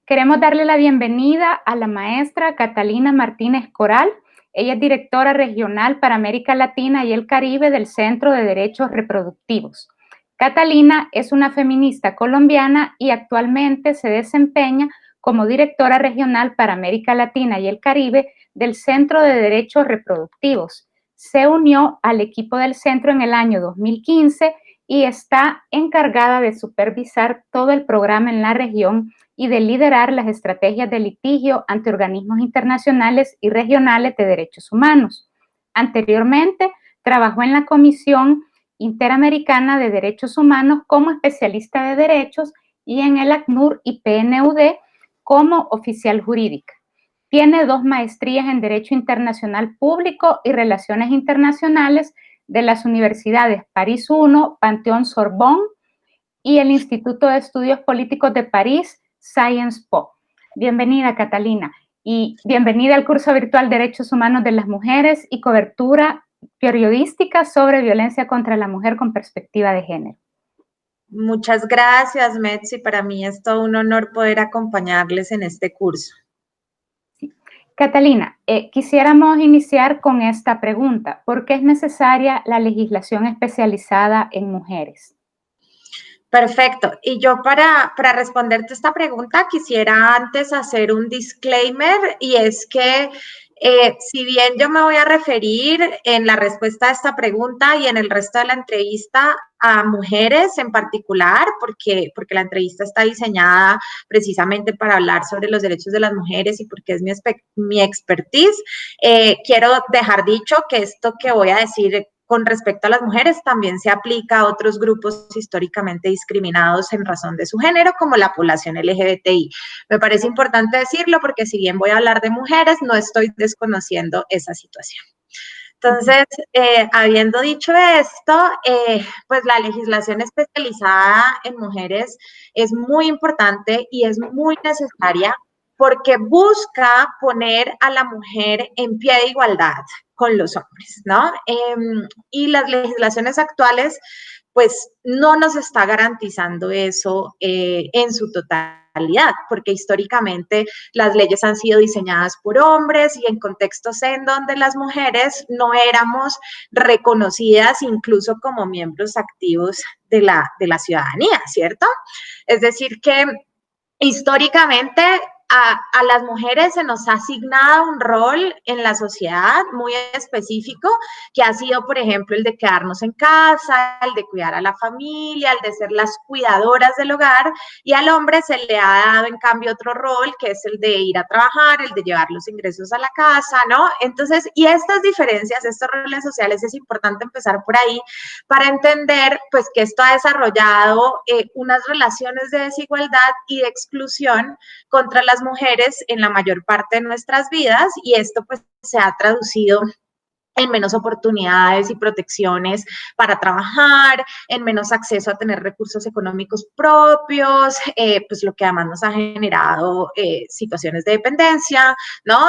Queremos darle la bienvenida a la maestra Catalina Martínez Coral. Ella es directora regional para América Latina y el Caribe del Centro de Derechos Reproductivos. Catalina es una feminista colombiana y actualmente se desempeña como directora regional para América Latina y el Caribe del Centro de Derechos Reproductivos. Se unió al equipo del centro en el año 2015 y está encargada de supervisar todo el programa en la región y de liderar las estrategias de litigio ante organismos internacionales y regionales de derechos humanos. Anteriormente, trabajó en la Comisión Interamericana de Derechos Humanos como especialista de derechos y en el ACNUR y PNUD como oficial jurídica. Tiene 2 maestrías en Derecho Internacional Público y Relaciones Internacionales de las universidades París I, Panteón Sorbonne y el Instituto de Estudios Políticos de París, Sciences Po. Bienvenida, Catalina, y bienvenida al curso virtual Derechos Humanos de las Mujeres y cobertura periodística sobre violencia contra la mujer con perspectiva de género. Muchas gracias, Metsi. Para mí es todo un honor poder acompañarles en este curso. Sí. Catalina, quisiéramos iniciar con esta pregunta. ¿Por qué es necesaria la legislación especializada en mujeres? Perfecto. Y yo para responderte esta pregunta quisiera antes hacer un disclaimer y es que si bien yo me voy a referir en la respuesta a esta pregunta y en el resto de la entrevista a mujeres en particular, porque la entrevista está diseñada precisamente para hablar sobre los derechos de las mujeres y porque es mi expertise, quiero dejar dicho que esto que voy a decir con respecto a las mujeres también se aplica a otros grupos históricamente discriminados en razón de su género, como la población LGBTI. Me parece importante decirlo porque si bien voy a hablar de mujeres, no estoy desconociendo esa situación. Entonces, habiendo dicho esto, pues la legislación especializada en mujeres es muy importante y es muy necesaria porque busca poner a la mujer en pie de igualdad con los hombres, ¿no? Y las legislaciones actuales, pues, no nos está garantizando eso en su totalidad, porque históricamente las leyes han sido diseñadas por hombres y en contextos en donde las mujeres no éramos reconocidas incluso como miembros activos de la ciudadanía, ¿cierto? Es decir, que históricamente a las mujeres se nos ha asignado un rol en la sociedad muy específico, que ha sido, por ejemplo, el de quedarnos en casa, el de cuidar a la familia, el de ser las cuidadoras del hogar, y al hombre se le ha dado, en cambio, otro rol, que es el de ir a trabajar, el de llevar los ingresos a la casa, ¿no? Entonces, y estas diferencias, estos roles sociales, es importante empezar por ahí para entender, pues, que esto ha desarrollado unas relaciones de desigualdad y de exclusión contra las mujeres en la mayor parte de nuestras vidas, y esto pues se ha traducido en menos oportunidades y protecciones para trabajar, en menos acceso a tener recursos económicos propios, pues lo que además nos ha generado situaciones de dependencia, ¿no?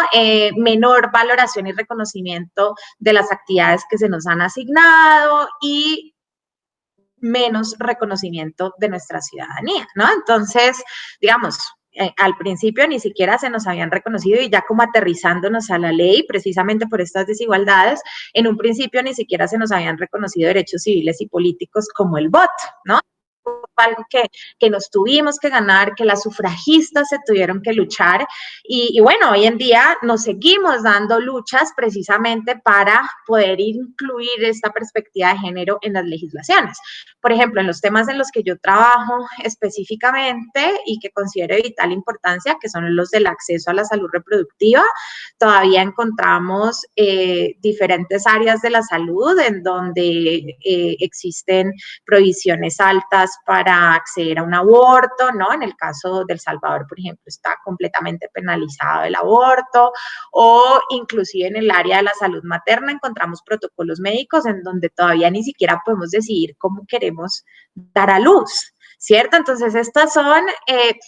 Menor valoración y reconocimiento de las actividades que se nos han asignado y menos reconocimiento de nuestra ciudadanía, ¿no? Entonces, digamos, al principio ni siquiera se nos habían reconocido y ya como aterrizándonos a la ley, precisamente por estas desigualdades, en un principio ni siquiera se nos habían reconocido derechos civiles y políticos como el voto, ¿no? Algo que nos tuvimos que ganar, que las sufragistas se tuvieron que luchar y bueno, hoy en día nos seguimos dando luchas precisamente para poder incluir esta perspectiva de género en las legislaciones. Por ejemplo, en los temas en los que yo trabajo específicamente y que considero de vital importancia, que son los del acceso a la salud reproductiva, todavía encontramos diferentes áreas de la salud en donde existen prohibiciones altas para acceder a un aborto, ¿no? En el caso de El Salvador, por ejemplo, está completamente penalizado el aborto, o inclusive en el área de la salud materna encontramos protocolos médicos en donde todavía ni siquiera podemos decidir cómo queremos dar a luz, ¿cierto? Entonces, estas son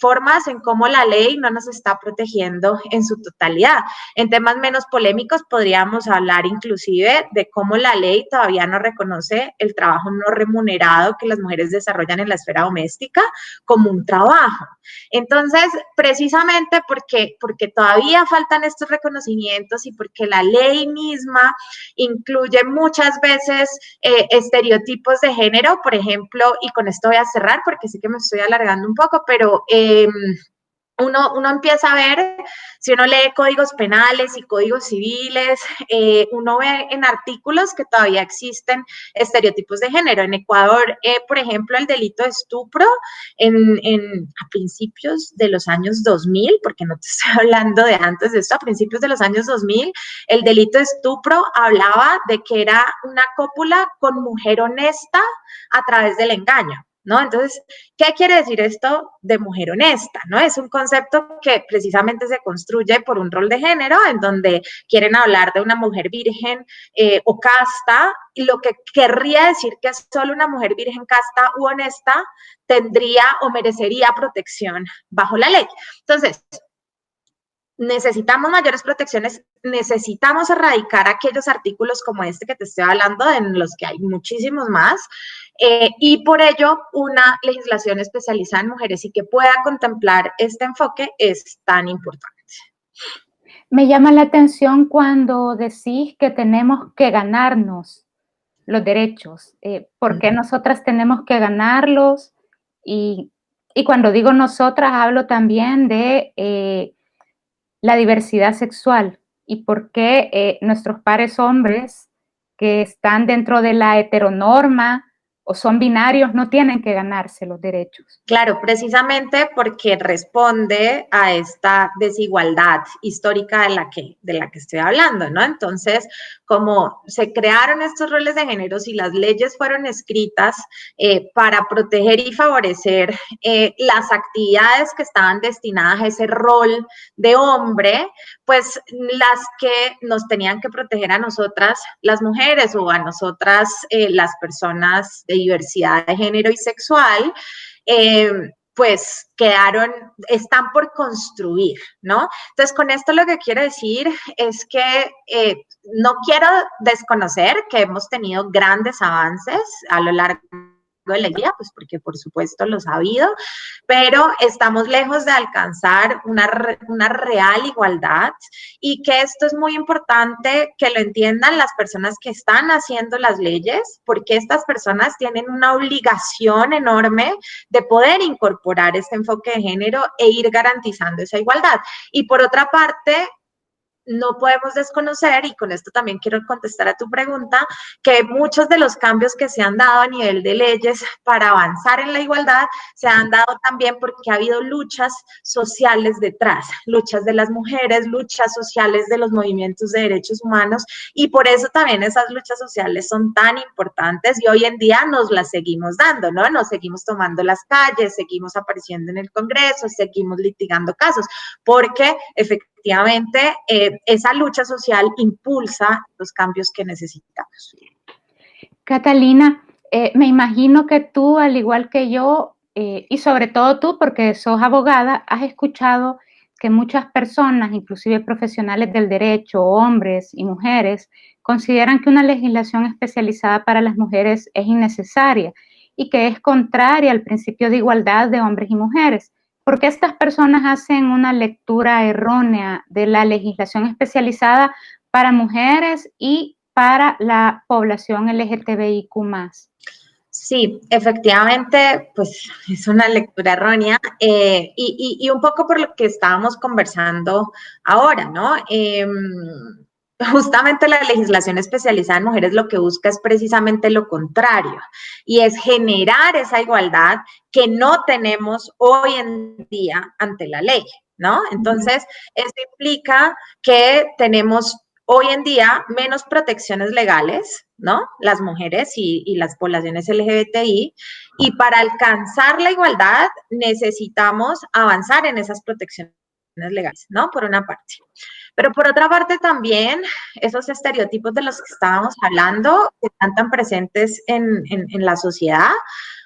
formas en cómo la ley no nos está protegiendo en su totalidad. En temas menos polémicos podríamos hablar inclusive de cómo la ley todavía no reconoce el trabajo no remunerado que las mujeres desarrollan en la esfera doméstica como un trabajo. Entonces, precisamente porque todavía faltan estos reconocimientos y porque la ley misma incluye muchas veces estereotipos de género, por ejemplo, y con esto voy a cerrar porque sí que me estoy alargando un poco, pero uno empieza a ver, si uno lee códigos penales y códigos civiles, uno ve en artículos que todavía existen estereotipos de género. En Ecuador, por ejemplo, el delito de estupro a principios de los años 2000, porque no te estoy hablando de antes de esto, a principios de los años 2000, el delito de estupro hablaba de que era una cópula con mujer honesta a través del engaño, ¿no? Entonces, ¿qué quiere decir esto de mujer honesta? ¿No? Es un concepto que precisamente se construye por un rol de género en donde quieren hablar de una mujer virgen o casta, y lo que querría decir que solo una mujer virgen, casta u honesta tendría o merecería protección bajo la ley. Entonces, necesitamos mayores protecciones, necesitamos erradicar aquellos artículos como este que te estoy hablando, en los que hay muchísimos más, y por ello una legislación especializada en mujeres y que pueda contemplar este enfoque es tan importante. Me llama la atención cuando decís que tenemos que ganarnos los derechos. ¿Por qué nosotras tenemos que ganarlos? Y cuando digo nosotras, hablo también de la diversidad sexual y por qué nuestros pares hombres que están dentro de la heteronorma o son binarios no tienen que ganarse los derechos. Claro, precisamente porque responde a esta desigualdad histórica de la que estoy hablando, ¿no? Entonces, como se crearon estos roles de género y las leyes fueron escritas para proteger y favorecer las actividades que estaban destinadas a ese rol de hombre, pues las que nos tenían que proteger a nosotras, las mujeres, o a nosotras, las personas de diversidad de género y sexual, pues están por construir, ¿no? Entonces, con esto lo que quiero decir es que no quiero desconocer que hemos tenido grandes avances a lo largo de la guía, pues porque por supuesto los ha habido, pero estamos lejos de alcanzar una real igualdad, y que esto es muy importante que lo entiendan las personas que están haciendo las leyes, porque estas personas tienen una obligación enorme de poder incorporar este enfoque de género e ir garantizando esa igualdad. Y por otra parte, no podemos desconocer, y con esto también quiero contestar a tu pregunta, que muchos de los cambios que se han dado a nivel de leyes para avanzar en la igualdad se han dado también porque ha habido luchas sociales detrás, luchas de las mujeres, luchas sociales de los movimientos de derechos humanos, y por eso también esas luchas sociales son tan importantes y hoy en día nos las seguimos dando, ¿no? Nos seguimos tomando las calles, seguimos apareciendo en el Congreso, seguimos litigando casos, porque efectivamente esa lucha social impulsa los cambios que necesitamos. Catalina, me imagino que tú, al igual que yo, y sobre todo tú, porque sos abogada, has escuchado que muchas personas, inclusive profesionales del derecho, hombres y mujeres, consideran que una legislación especializada para las mujeres es innecesaria y que es contraria al principio de igualdad de hombres y mujeres. ¿Por qué estas personas hacen una lectura errónea de la legislación especializada para mujeres y para la población LGTBIQ+? Sí, efectivamente, pues es una lectura errónea y un poco por lo que estábamos conversando ahora, ¿no? Justamente la legislación especializada en mujeres lo que busca es precisamente lo contrario, y es generar esa igualdad que no tenemos hoy en día ante la ley, ¿no? Entonces, eso implica que tenemos hoy en día menos protecciones legales, ¿no? Las mujeres y las poblaciones LGBTI, y para alcanzar la igualdad necesitamos avanzar en esas protecciones legales, ¿no? Por una parte. Pero por otra parte también, esos estereotipos de los que estábamos hablando, que están tan presentes en la sociedad,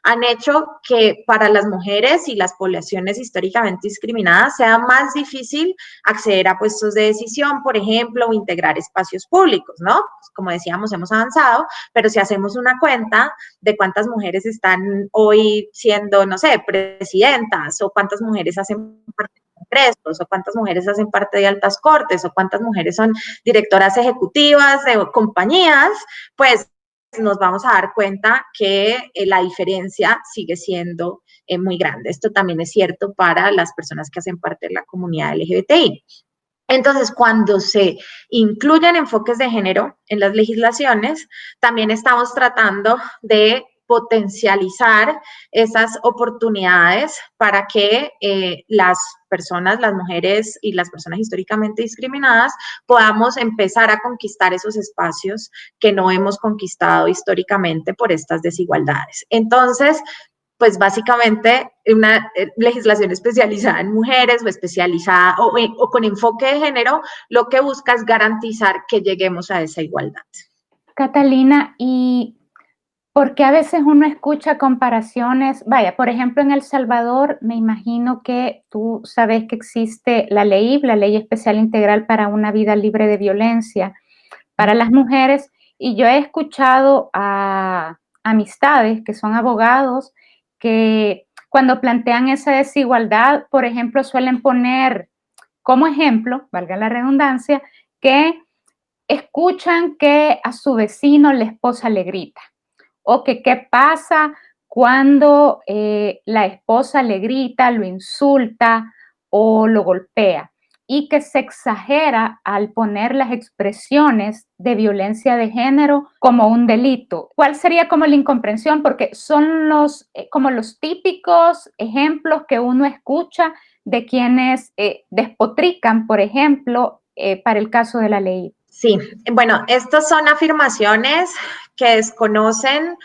han hecho que para las mujeres y las poblaciones históricamente discriminadas sea más difícil acceder a puestos de decisión, por ejemplo, o integrar espacios públicos, ¿no? Pues como decíamos, hemos avanzado, pero si hacemos una cuenta de cuántas mujeres están hoy siendo, no sé, presidentas, o cuántas mujeres hacen parte de congresos, o cuántas mujeres hacen parte de altas cortes, o cuántas mujeres son directoras ejecutivas de compañías, pues nos vamos a dar cuenta que la diferencia sigue siendo muy grande. Esto también es cierto para las personas que hacen parte de la comunidad LGBTI. Entonces, cuando se incluyen enfoques de género en las legislaciones, también estamos tratando de potencializar esas oportunidades para que las personas, las mujeres y las personas históricamente discriminadas podamos empezar a conquistar esos espacios que no hemos conquistado históricamente por estas desigualdades. Entonces, pues básicamente una legislación especializada en mujeres o especializada o con enfoque de género, lo que busca es garantizar que lleguemos a esa igualdad. Catalina, y porque a veces uno escucha comparaciones, vaya, por ejemplo, en El Salvador, me imagino que tú sabes que existe la Ley Especial Integral para una Vida Libre de Violencia para las mujeres, y yo he escuchado a amistades que son abogados que cuando plantean esa desigualdad, por ejemplo, suelen poner como ejemplo, valga la redundancia, que escuchan que a su vecino la esposa le grita, o que qué pasa cuando la esposa le grita, lo insulta o lo golpea, y que se exagera al poner las expresiones de violencia de género como un delito. ¿Cuál sería como la incomprensión? Porque son como los típicos ejemplos que uno escucha de quienes despotrican, por ejemplo, para el caso de la ley. Sí, bueno, estas son afirmaciones que desconocen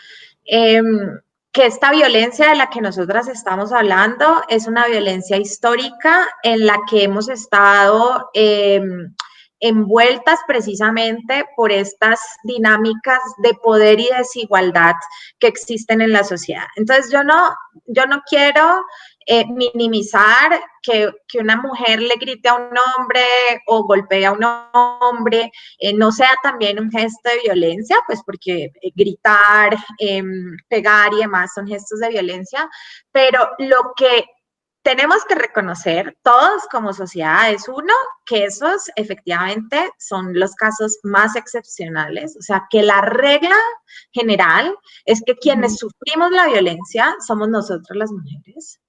que esta violencia de la que nosotras estamos hablando es una violencia histórica en la que hemos estado envueltas precisamente por estas dinámicas de poder y desigualdad que existen en la sociedad. Entonces, yo no quiero minimizar que una mujer le grite a un hombre o golpee a un hombre, no sea también un gesto de violencia, pues porque gritar, pegar y demás son gestos de violencia, pero lo que tenemos que reconocer todos como sociedad es uno, que esos efectivamente son los casos más excepcionales, o sea, que la regla general es que quienes sufrimos la violencia somos nosotras las mujeres.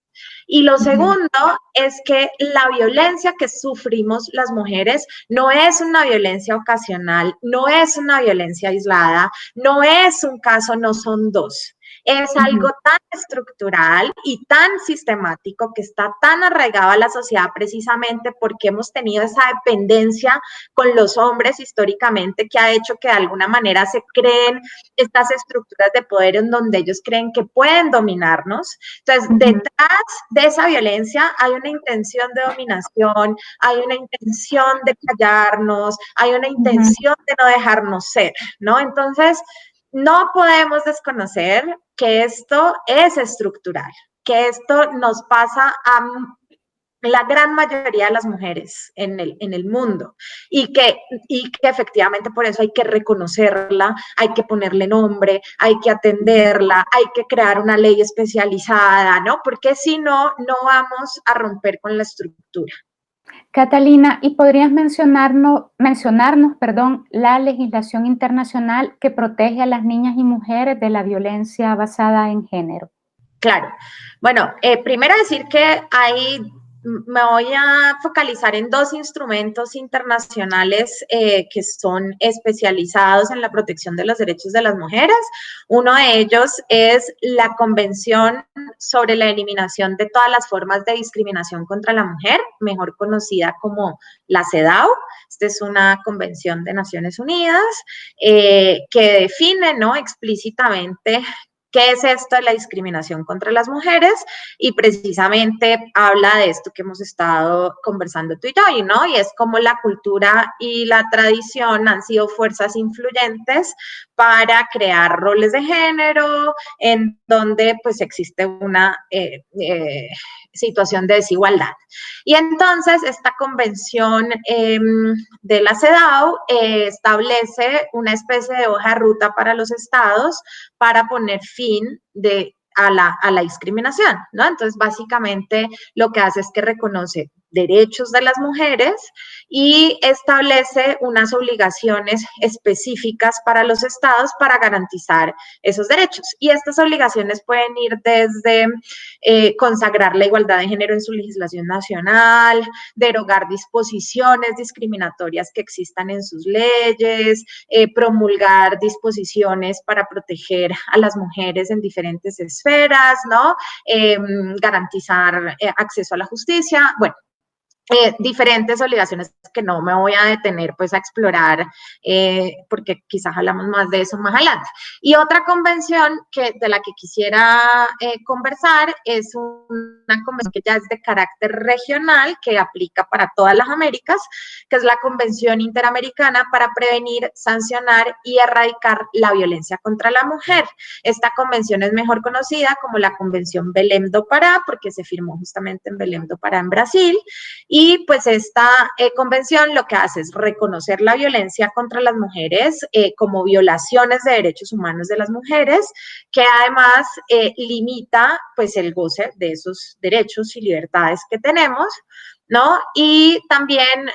Y lo segundo es que la violencia que sufrimos las mujeres no es una violencia ocasional, no es una violencia aislada, no es un caso, no son dos. Es algo tan estructural y tan sistemático que está tan arraigado a la sociedad precisamente porque hemos tenido esa dependencia con los hombres históricamente que ha hecho que de alguna manera se creen estas estructuras de poder en donde ellos creen que pueden dominarnos. Entonces, detrás de esa violencia hay una intención de dominación, hay una intención de callarnos, hay una intención de no dejarnos ser, ¿no? Entonces, no podemos desconocer que esto es estructural, que esto nos pasa a la gran mayoría de las mujeres en el mundo y que efectivamente por eso hay que reconocerla, hay que ponerle nombre, hay que atenderla, hay que crear una ley especializada, ¿no? Porque si no, no vamos a romper con la estructura. Catalina, ¿y podrías mencionarnos, la legislación internacional que protege a las niñas y mujeres de la violencia basada en género? Claro. Bueno, primero decir que me voy a focalizar en dos instrumentos internacionales que son especializados en la protección de los derechos de las mujeres. Uno de ellos es la Convención sobre la Eliminación de todas las formas de discriminación contra la mujer, mejor conocida como la CEDAW. Esta es una convención de Naciones Unidas que define, ¿no?, explícitamente ¿Qué es esto de la discriminación contra las mujeres? Y precisamente habla de esto que hemos estado conversando tú y yo, ¿no? Y es como la cultura y la tradición han sido fuerzas influyentes para crear roles de género en donde pues existe una situación de desigualdad. Y entonces esta convención de la CEDAW establece una especie de hoja de ruta para los estados para poner fin a la discriminación, ¿no? Entonces, básicamente lo que hace es que reconoce derechos de las mujeres y establece unas obligaciones específicas para los estados para garantizar esos derechos. Y estas obligaciones pueden ir desde consagrar la igualdad de género en su legislación nacional, derogar disposiciones discriminatorias que existan en sus leyes, promulgar disposiciones para proteger a las mujeres en diferentes esferas, ¿no? Garantizar acceso a la justicia, bueno, diferentes obligaciones que no me voy a detener pues a explorar porque quizás hablamos más de eso más adelante. Y otra convención de la que quisiera conversar es una convención que ya es de carácter regional que aplica para todas las Américas, que es la Convención Interamericana para prevenir, sancionar y erradicar la violencia contra la mujer. Esta convención es mejor conocida como la Convención Belém do Pará porque se firmó justamente en Belém do Pará en Brasil. Y pues esta convención lo que hace es reconocer la violencia contra las mujeres como violaciones de derechos humanos de las mujeres, que además limita pues el goce de esos derechos y libertades que tenemos, ¿no? Y también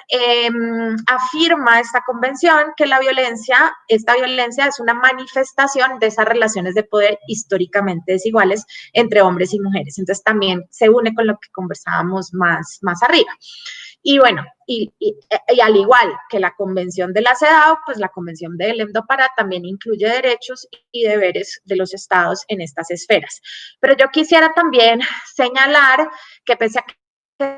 afirma esta convención que esta violencia es una manifestación de esas relaciones de poder históricamente desiguales entre hombres y mujeres. Entonces también se une con lo que conversábamos más arriba. Y bueno, y al igual que la convención de la CEDAW, pues la convención de Belém do Pará también incluye derechos y deberes de los estados en estas esferas. Pero yo quisiera también señalar que pese a que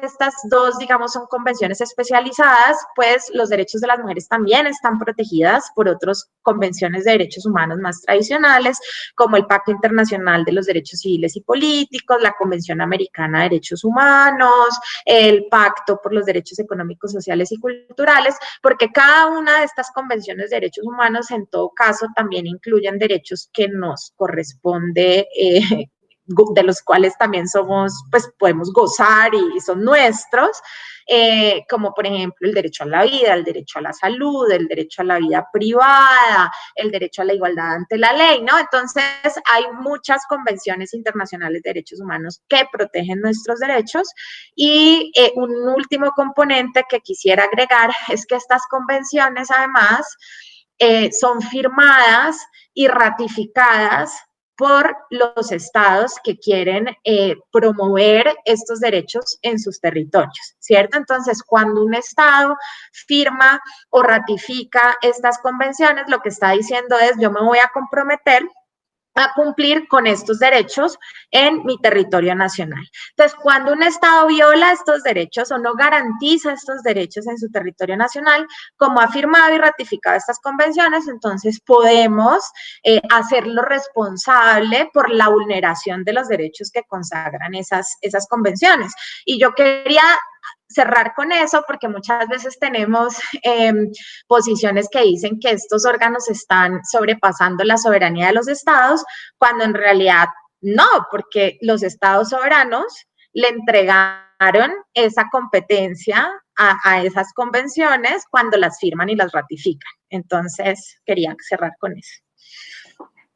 estas dos, digamos, son convenciones especializadas, pues los derechos de las mujeres también están protegidas por otras convenciones de derechos humanos más tradicionales, como el Pacto Internacional de los Derechos Civiles y Políticos, la Convención Americana de Derechos Humanos, el Pacto por los Derechos Económicos, Sociales y Culturales, porque cada una de estas convenciones de derechos humanos, en todo caso, también incluyen derechos que nos corresponde de los cuales también somos, pues podemos gozar y son nuestros, como por ejemplo el derecho a la vida, el derecho a la salud, el derecho a la vida privada, el derecho a la igualdad ante la ley, ¿no? Entonces hay muchas convenciones internacionales de derechos humanos que protegen nuestros derechos y un último componente que quisiera agregar es que estas convenciones además son firmadas y ratificadas por los estados que quieren promover estos derechos en sus territorios, ¿cierto? Entonces, cuando un estado firma o ratifica estas convenciones, lo que está diciendo es, yo me voy a comprometer a cumplir con estos derechos en mi territorio nacional. Entonces, cuando un estado viola estos derechos o no garantiza estos derechos en su territorio nacional, como ha firmado y ratificado estas convenciones, entonces podemos hacerlo responsable por la vulneración de los derechos que consagran esas convenciones. Y yo quería cerrar con eso, porque muchas veces tenemos posiciones que dicen que estos órganos están sobrepasando la soberanía de los estados, cuando en realidad no, porque los estados soberanos le entregaron esa competencia a esas convenciones cuando las firman y las ratifican. Entonces, quería cerrar con eso.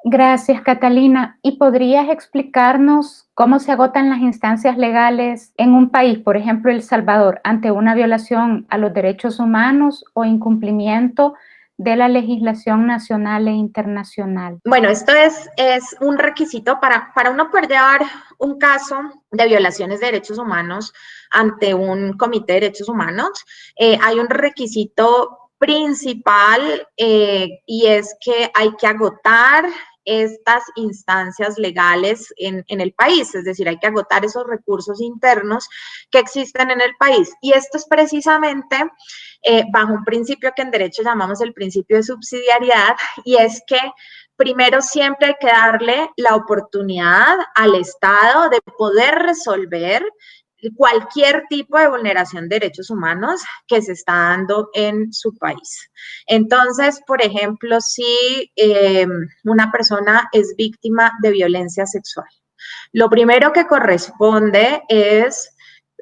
Gracias, Catalina. ¿Y podrías explicarnos cómo se agotan las instancias legales en un país, por ejemplo, El Salvador, ante una violación a los derechos humanos o incumplimiento de la legislación nacional e internacional? Bueno, esto es un requisito para uno poder llevar un caso de violaciones de derechos humanos ante un comité de derechos humanos. Hay un requisito principal y es que hay que agotar estas instancias legales en el país, es decir, hay que agotar esos recursos internos que existen en el país. Y esto es precisamente bajo un principio que en derecho llamamos el principio de subsidiariedad, y es que primero siempre hay que darle la oportunidad al Estado de poder resolver cualquier tipo de vulneración de derechos humanos que se está dando en su país. Entonces, por ejemplo, si una persona es víctima de violencia sexual, lo primero que corresponde es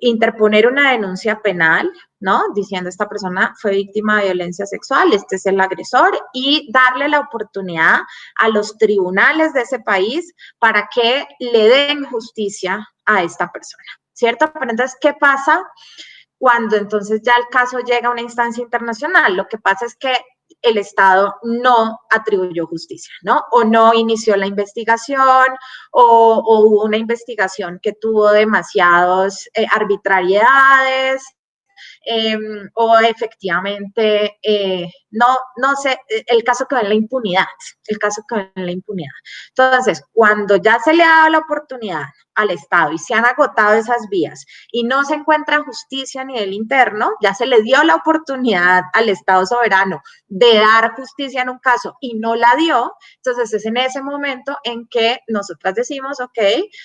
interponer una denuncia penal, ¿no? Diciendo esta persona fue víctima de violencia sexual, este es el agresor, y darle la oportunidad a los tribunales de ese país para que le den justicia a esta persona, ¿cierto? Pero entonces, ¿qué pasa cuando entonces ya el caso llega a una instancia internacional? Lo que pasa es que el Estado no atribuyó justicia, ¿no? O no inició la investigación, o hubo una investigación que tuvo demasiadas arbitrariedades, o efectivamente, no sé, el caso quedó en la impunidad, Entonces, cuando ya se le ha dado la oportunidad al Estado y se han agotado esas vías y no se encuentra justicia a nivel interno, ya se le dio la oportunidad al Estado soberano de dar justicia en un caso y no la dio, entonces es en ese momento en que nosotras decimos, ok,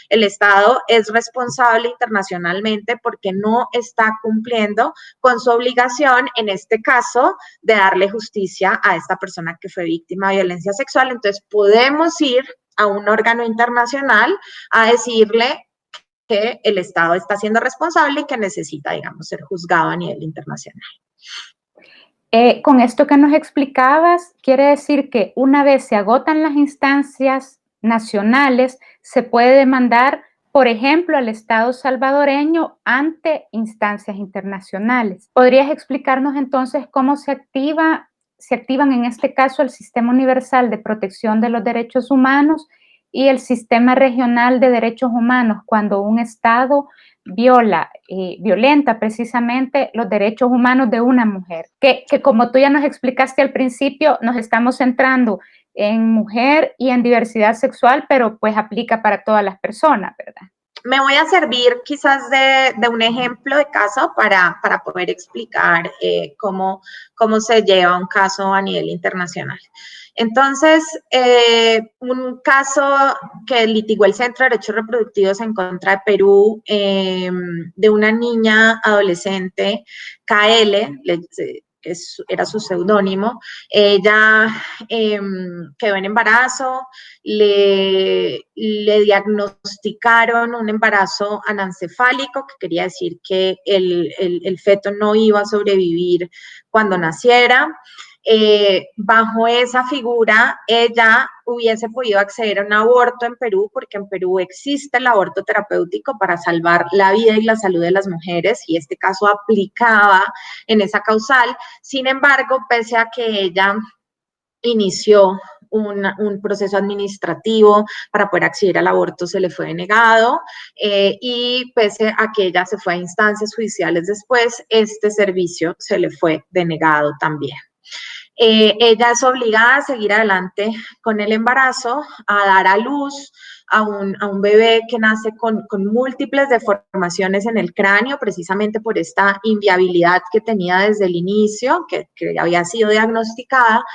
el Estado es responsable internacionalmente porque no está cumpliendo con su obligación, en este caso, de darle justicia a esta persona que fue víctima de violencia sexual. Entonces podemos ir a un órgano internacional a decirle que el Estado está siendo responsable y que necesita, digamos, ser juzgado a nivel internacional. Con esto que nos explicabas, quiere decir que una vez se agotan las instancias nacionales, se puede demandar, por ejemplo, al Estado salvadoreño ante instancias internacionales. ¿Podrías explicarnos entonces cómo se activan en este caso el Sistema Universal de Protección de los Derechos Humanos y el Sistema Regional de Derechos Humanos cuando un Estado violenta precisamente los derechos humanos de una mujer? Que como tú ya nos explicaste al principio, nos estamos centrando en mujer y en diversidad sexual, pero pues aplica para todas las personas, ¿verdad? Me voy a servir quizás de un ejemplo de caso para poder explicar cómo se lleva un caso a nivel internacional. Entonces, un caso que litigó el Centro de Derechos Reproductivos en contra de Perú, de una niña adolescente, KL, era su seudónimo. Ella quedó en embarazo, le diagnosticaron un embarazo anencefálico, que quería decir que el feto no iba a sobrevivir cuando naciera. Bajo esa figura, ella hubiese podido acceder a un aborto en Perú, porque en Perú existe el aborto terapéutico para salvar la vida y la salud de las mujeres, y este caso aplicaba en esa causal. Sin embargo, pese a que ella inició un proceso administrativo para poder acceder al aborto, se le fue denegado, y pese a que ella se fue a instancias judiciales después, este servicio se le fue denegado también. Ella es obligada a seguir adelante con el embarazo, a dar a luz a un bebé que nace con múltiples deformaciones en el cráneo, precisamente por esta inviabilidad que tenía desde el inicio, que había sido diagnosticada,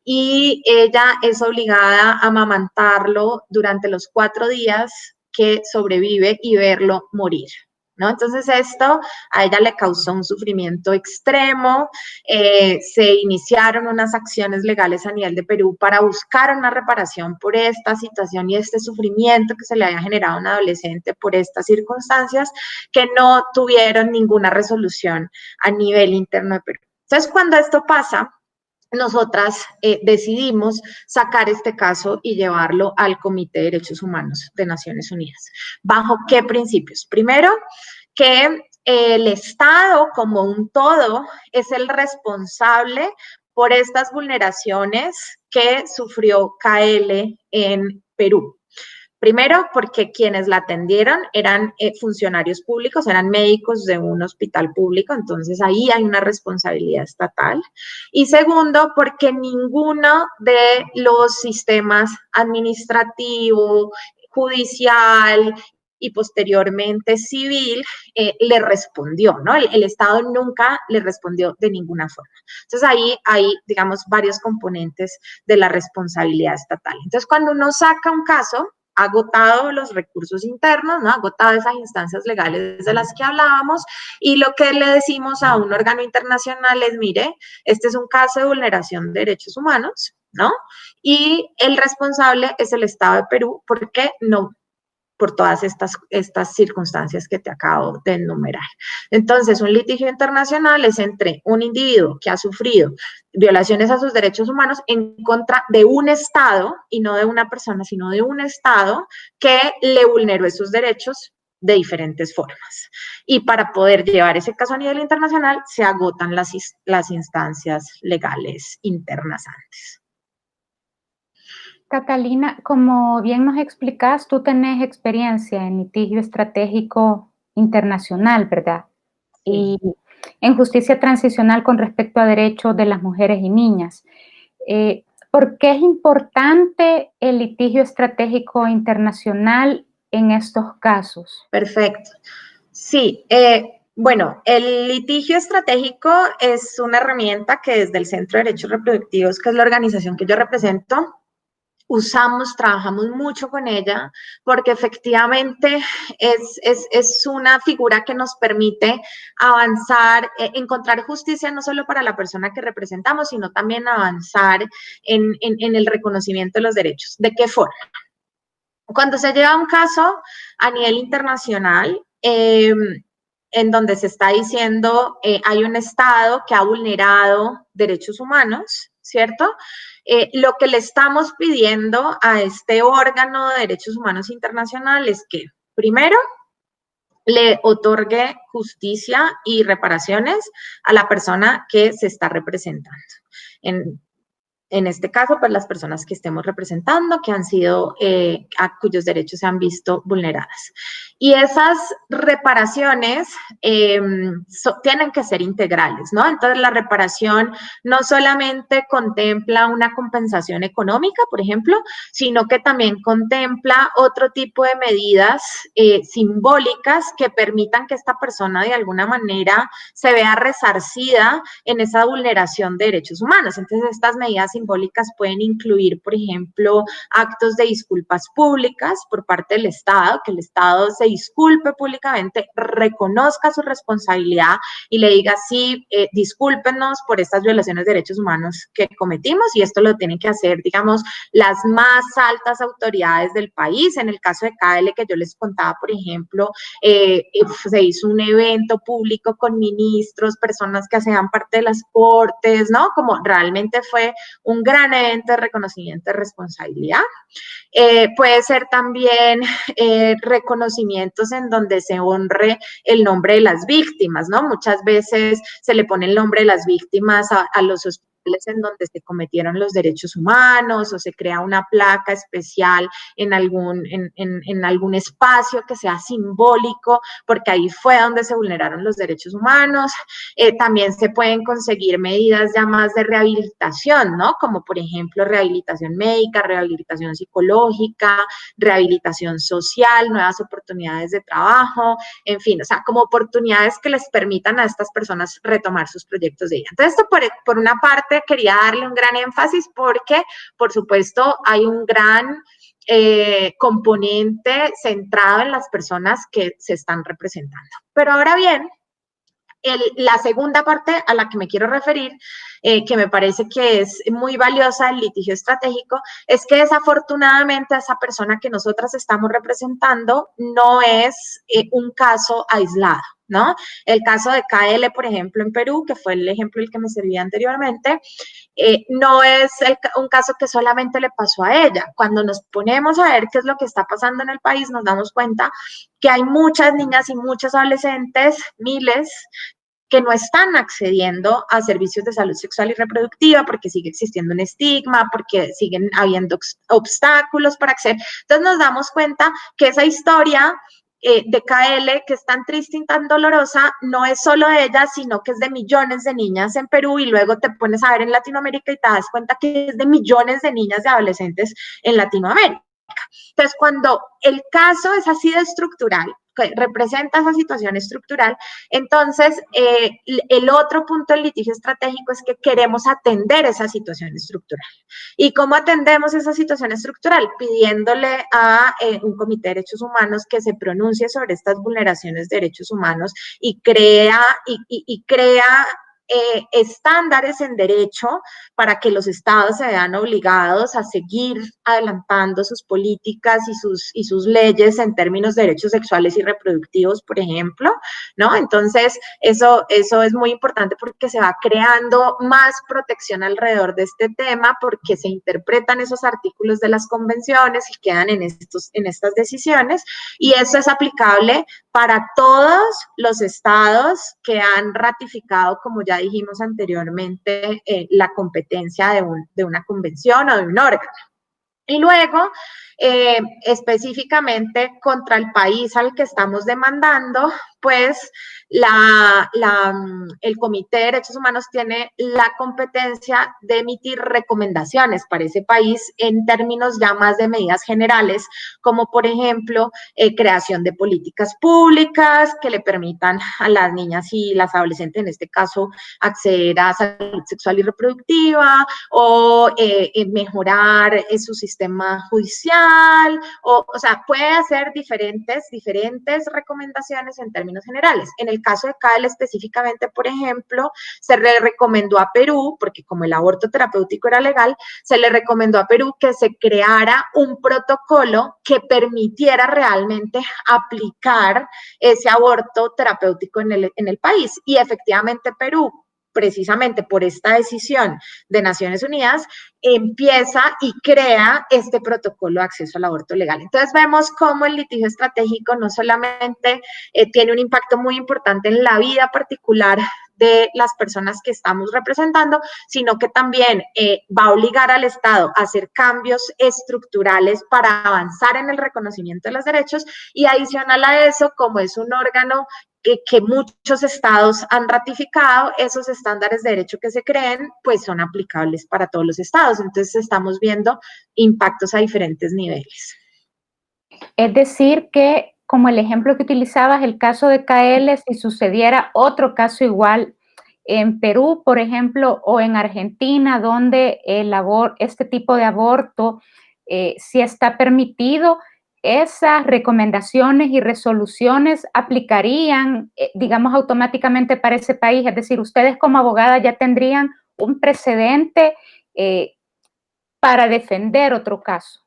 y ella es obligada a amamantarlo durante los 4 días que sobrevive y verlo morir, ¿no? Entonces esto a ella le causó un sufrimiento extremo. Se iniciaron unas acciones legales a nivel de Perú para buscar una reparación por esta situación y este sufrimiento que se le había generado a un adolescente por estas circunstancias, que no tuvieron ninguna resolución a nivel interno de Perú. Entonces, cuando esto pasa, nosotras decidimos sacar este caso y llevarlo al Comité de Derechos Humanos de Naciones Unidas. ¿Bajo qué principios? Primero, que el Estado como un todo es el responsable por estas vulneraciones que sufrió KL en Perú. Primero, porque quienes la atendieron eran funcionarios públicos, eran médicos de un hospital público, entonces ahí hay una responsabilidad estatal. Y segundo, porque ninguno de los sistemas administrativo, judicial y posteriormente civil le respondió, ¿no? El Estado nunca le respondió de ninguna forma. Entonces ahí hay, digamos, varios componentes de la responsabilidad estatal. Entonces cuando uno saca un caso, ha agotado los recursos internos, ¿no? Ha agotado esas instancias legales de las que hablábamos, y lo que le decimos a un órgano internacional es, mire, este es un caso de vulneración de derechos humanos, ¿no? Y el responsable es el Estado de Perú, porque no por todas estas circunstancias que te acabo de enumerar. Entonces, un litigio internacional es entre un individuo que ha sufrido violaciones a sus derechos humanos en contra de un Estado, y no de una persona, sino de un Estado que le vulneró esos derechos de diferentes formas. Y para poder llevar ese caso a nivel internacional, se agotan las instancias legales internas antes. Catalina, como bien nos explicas, tú tenés experiencia en litigio estratégico internacional, ¿verdad? Sí. Y en justicia transicional con respecto a derechos de las mujeres y niñas. ¿Por qué es importante el litigio estratégico internacional en estos casos? Perfecto. Sí, bueno, el litigio estratégico es una herramienta que desde el Centro de Derechos Reproductivos, que es la organización que yo represento, usamos, trabajamos mucho con ella, porque efectivamente es una figura que nos permite avanzar, encontrar justicia no solo para la persona que representamos, sino también avanzar en el reconocimiento de los derechos. ¿De qué forma? Cuando se lleva un caso a nivel internacional, en donde se está diciendo hay un Estado que ha vulnerado derechos humanos, ¿cierto? Lo que le estamos pidiendo a este órgano de derechos humanos internacional es que, primero, le otorgue justicia y reparaciones a la persona que se está representando. En este caso, pues las personas que estemos representando, que han sido, cuyos derechos se han visto vulneradas. Y esas reparaciones tienen que ser integrales, ¿no? Entonces, la reparación no solamente contempla una compensación económica, por ejemplo, sino que también contempla otro tipo de medidas simbólicas que permitan que esta persona de alguna manera se vea resarcida en esa vulneración de derechos humanos. Entonces, estas medidas simbólicas pueden incluir, por ejemplo, actos de disculpas públicas por parte del Estado, que el Estado se disculpe públicamente, reconozca su responsabilidad y le diga, sí, discúlpenos por estas violaciones de derechos humanos que cometimos, y esto lo tienen que hacer, digamos, las más altas autoridades del país. En el caso de KL, que yo les contaba, por ejemplo, se hizo un evento público con ministros, personas que hacían parte de las cortes, ¿no? Como realmente fue un gran evento de reconocimiento de responsabilidad. Puede ser también reconocimientos en donde se honre el nombre de las víctimas, ¿no? Muchas veces se le pone el nombre de las víctimas a los hospitales en donde se cometieron los derechos humanos, o se crea una placa especial en algún espacio que sea simbólico, porque ahí fue donde se vulneraron los derechos humanos. También se pueden conseguir medidas ya más de rehabilitación, ¿no? Como por ejemplo rehabilitación médica, rehabilitación psicológica, rehabilitación social, nuevas oportunidades de trabajo, en fin, o sea, como oportunidades que les permitan a estas personas retomar sus proyectos de vida. Entonces, esto por una parte quería darle un gran énfasis, porque, por supuesto, hay un gran componente centrado en las personas que se están representando. Pero ahora bien, la segunda parte a la que me quiero referir, que me parece que es muy valiosa del litigio estratégico, es que desafortunadamente esa persona que nosotras estamos representando no es un caso aislado, ¿no? El caso de KL, por ejemplo, en Perú, que fue el ejemplo el que me servía anteriormente, no es un caso que solamente le pasó a ella. Cuando nos ponemos a ver qué es lo que está pasando en el país, nos damos cuenta que hay muchas niñas y muchos adolescentes, miles, que no están accediendo a servicios de salud sexual y reproductiva porque sigue existiendo un estigma, porque siguen habiendo obstáculos para acceder. Entonces nos damos cuenta que esa historia de KL, que es tan triste y tan dolorosa, no es solo de ella, sino que es de millones de niñas en Perú, y luego te pones a ver en Latinoamérica y te das cuenta que es de millones de niñas y adolescentes en Latinoamérica. Entonces, cuando el caso es así de estructural, que representa esa situación estructural, entonces el otro punto del litigio estratégico es que queremos atender esa situación estructural. ¿Y cómo atendemos esa situación estructural? Pidiéndole a un comité de derechos humanos que se pronuncie sobre estas vulneraciones de derechos humanos y crea estándares en derecho para que los estados se vean obligados a seguir adelantando sus políticas y sus leyes en términos de derechos sexuales y reproductivos, por ejemplo, ¿no? Entonces, eso es muy importante porque se va creando más protección alrededor de este tema, porque se interpretan esos artículos de las convenciones y quedan en estas decisiones, y eso es aplicable para todos los estados que han ratificado, como ya dijimos anteriormente, la competencia de una convención o de un órgano. Y luego, específicamente contra el país al que estamos demandando, pues el Comité de Derechos Humanos tiene la competencia de emitir recomendaciones para ese país en términos ya más de medidas generales, como por ejemplo, creación de políticas públicas que le permitan a las niñas y las adolescentes, en este caso, acceder a salud sexual y reproductiva, o mejorar su sistema judicial, o sea, puede hacer diferentes recomendaciones en términos generales. En el caso de CAEL específicamente, por ejemplo, se le recomendó a Perú, porque como el aborto terapéutico era legal, se le recomendó a Perú que se creara un protocolo que permitiera realmente aplicar ese aborto terapéutico en el país. Y efectivamente Perú, precisamente por esta decisión de Naciones Unidas, empieza y crea este protocolo de acceso al aborto legal. Entonces vemos cómo el litigio estratégico no solamente tiene un impacto muy importante en la vida particular de las personas que estamos representando, sino que también va a obligar al Estado a hacer cambios estructurales para avanzar en el reconocimiento de los derechos, y adicional a eso, como es un órgano que muchos estados han ratificado, esos estándares de derecho que se creen, pues son aplicables para todos los estados. Entonces estamos viendo impactos a diferentes niveles. Es decir, que como el ejemplo que utilizabas, el caso de KL, si sucediera otro caso igual en Perú, por ejemplo, o en Argentina, donde este tipo de aborto sí está permitido, esas recomendaciones y resoluciones aplicarían, digamos, automáticamente para ese país. Es decir, ustedes como abogada ya tendrían un precedente para defender otro caso.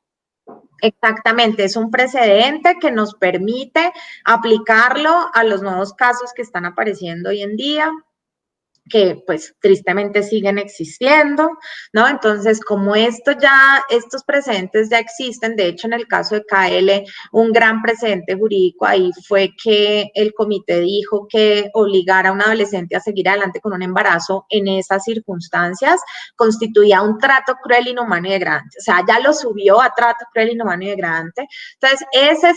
Exactamente, es un precedente que nos permite aplicarlo a los nuevos casos que están apareciendo hoy en día, que pues tristemente siguen existiendo, ¿no? Entonces, como estos precedentes ya existen, de hecho en el caso de KL, un gran precedente jurídico ahí fue que el comité dijo que obligar a un adolescente a seguir adelante con un embarazo en esas circunstancias constituía un trato cruel, inhumano y degradante. O sea, ya lo subió a trato cruel, inhumano y degradante. Entonces, ese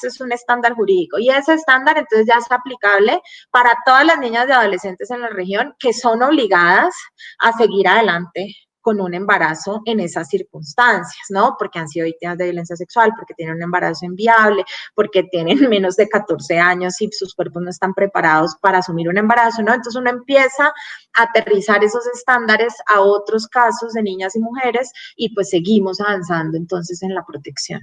es un estándar jurídico, y ese estándar entonces ya es aplicable para todas las niñas y adolescentes en la región que son obligadas a seguir adelante con un embarazo en esas circunstancias, ¿no? Porque han sido víctimas de violencia sexual, porque tienen un embarazo inviable, porque tienen menos de 14 años y sus cuerpos no están preparados para asumir un embarazo, ¿no? Entonces uno empieza a aterrizar esos estándares a otros casos de niñas y mujeres, y pues seguimos avanzando entonces en la protección.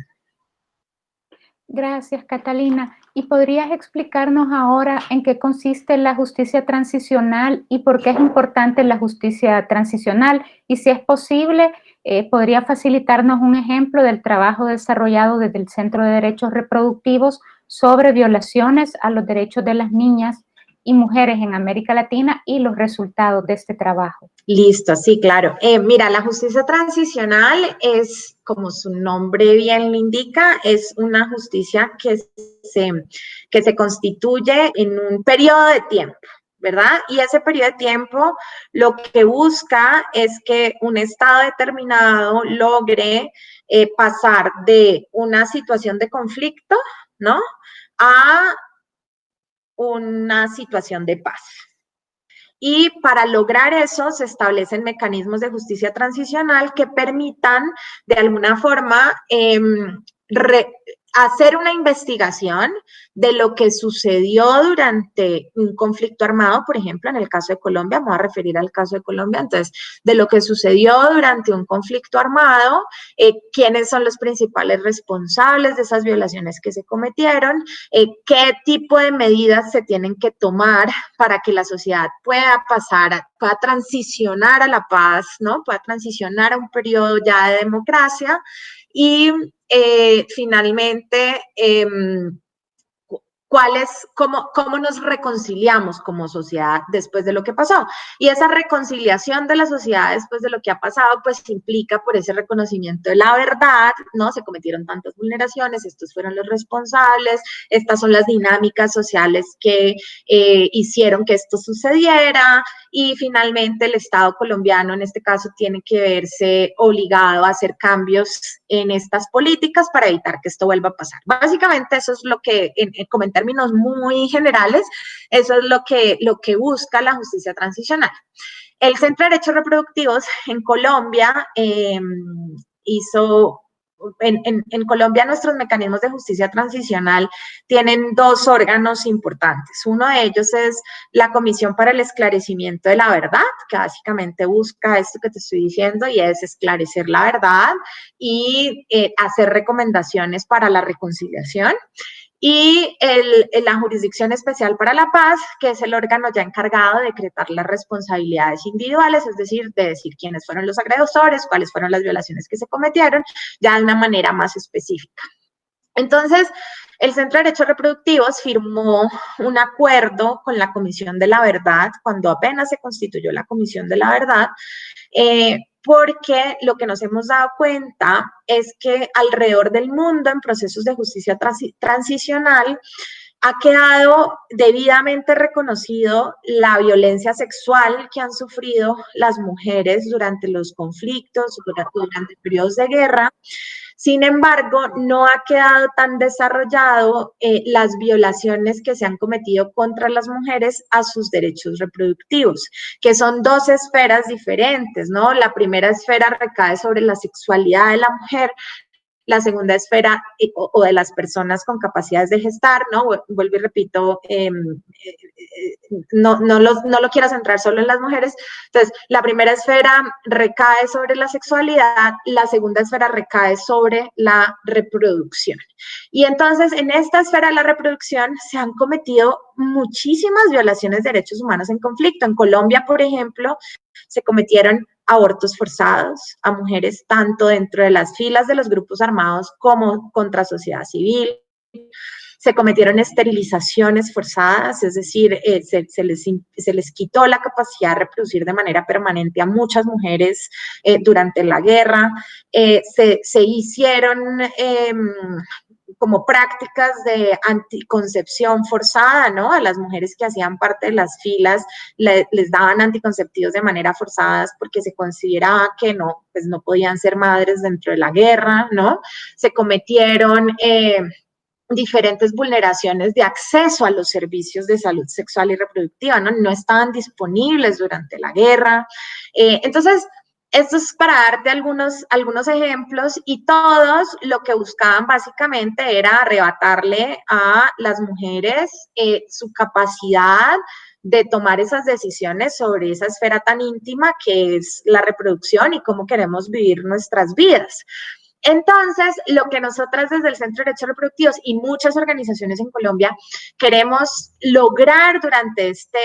Gracias, Catalina. ¿Y podrías explicarnos ahora en qué consiste la justicia transicional y por qué es importante la justicia transicional? Y si es posible, ¿podría facilitarnos un ejemplo del trabajo desarrollado desde el Centro de Derechos Reproductivos sobre violaciones a los derechos de las niñas y mujeres en América Latina y los resultados de este trabajo? Listo, sí, claro. Mira, la justicia transicional es, como su nombre bien lo indica, es una justicia que se constituye en un periodo de tiempo, ¿verdad? Y ese periodo de tiempo lo que busca es que un Estado determinado logre pasar de una situación de conflicto, ¿no?, a una situación de paz. Y para lograr eso se establecen mecanismos de justicia transicional que permitan de alguna forma hacer una investigación de lo que sucedió durante un conflicto armado, por ejemplo, en el caso de Colombia, me voy a referir al caso de Colombia, entonces, de lo que sucedió durante un conflicto armado, quiénes son los principales responsables de esas violaciones que se cometieron, qué tipo de medidas se tienen que tomar para que la sociedad pueda pasar, pueda transicionar a la paz, ¿no?, pueda transicionar a un periodo ya de democracia y finalmente cómo nos reconciliamos como sociedad después de lo que pasó. Y esa reconciliación de la sociedad después de lo que ha pasado, pues implica por ese reconocimiento de la verdad, ¿no? Se cometieron tantas vulneraciones, estos fueron los responsables, estas son las dinámicas sociales que hicieron que esto sucediera, y finalmente el Estado colombiano en este caso tiene que verse obligado a hacer cambios en estas políticas para evitar que esto vuelva a pasar. Básicamente eso es lo que, como en términos muy generales, eso es lo que busca la justicia transicional. El Centro de Derechos Reproductivos en Colombia en Colombia nuestros mecanismos de justicia transicional tienen dos órganos importantes. Uno de ellos es la Comisión para el Esclarecimiento de la Verdad, que básicamente busca esto que te estoy diciendo, y es esclarecer la verdad y hacer recomendaciones para la reconciliación. Y la Jurisdicción Especial para la Paz, que es el órgano ya encargado de decretar las responsabilidades individuales, es decir, de decir quiénes fueron los agresores, cuáles fueron las violaciones que se cometieron, ya de una manera más específica. Entonces, el Centro de Derechos Reproductivos firmó un acuerdo con la Comisión de la Verdad cuando apenas se constituyó la Comisión de la Verdad, porque lo que nos hemos dado cuenta es que alrededor del mundo en procesos de justicia transicional ha quedado debidamente reconocido la violencia sexual que han sufrido las mujeres durante los conflictos, durante periodos de guerra. Sin embargo, no ha quedado tan desarrollado las violaciones que se han cometido contra las mujeres a sus derechos reproductivos, que son dos esferas diferentes, ¿no? La primera esfera recae sobre la sexualidad de la mujer, la segunda esfera o de las personas con capacidades de gestar, ¿no? Vuelvo y repito, no lo quiero centrar solo en las mujeres. Entonces, la primera esfera recae sobre la sexualidad, la segunda esfera recae sobre la reproducción. Y entonces, en esta esfera de la reproducción se han cometido muchísimas violaciones de derechos humanos en conflicto. En Colombia, por ejemplo, se cometieron abortos forzados a mujeres tanto dentro de las filas de los grupos armados como contra sociedad civil. Se cometieron esterilizaciones forzadas, es decir, se les quitó la capacidad de reproducir de manera permanente a muchas mujeres durante la guerra. Se hicieron como prácticas de anticoncepción forzada, ¿no? A las mujeres que hacían parte de las filas les daban anticonceptivos de manera forzada porque se consideraba que no, pues no podían ser madres dentro de la guerra, ¿no? Se cometieron diferentes vulneraciones de acceso a los servicios de salud sexual y reproductiva, ¿no? No estaban disponibles durante la guerra. Entonces, esto es para darte algunos ejemplos, y todos lo que buscaban básicamente era arrebatarle a las mujeres su capacidad de tomar esas decisiones sobre esa esfera tan íntima que es la reproducción y cómo queremos vivir nuestras vidas. Entonces, lo que nosotras desde el Centro de Derechos Reproductivos y muchas organizaciones en Colombia queremos lograr durante esta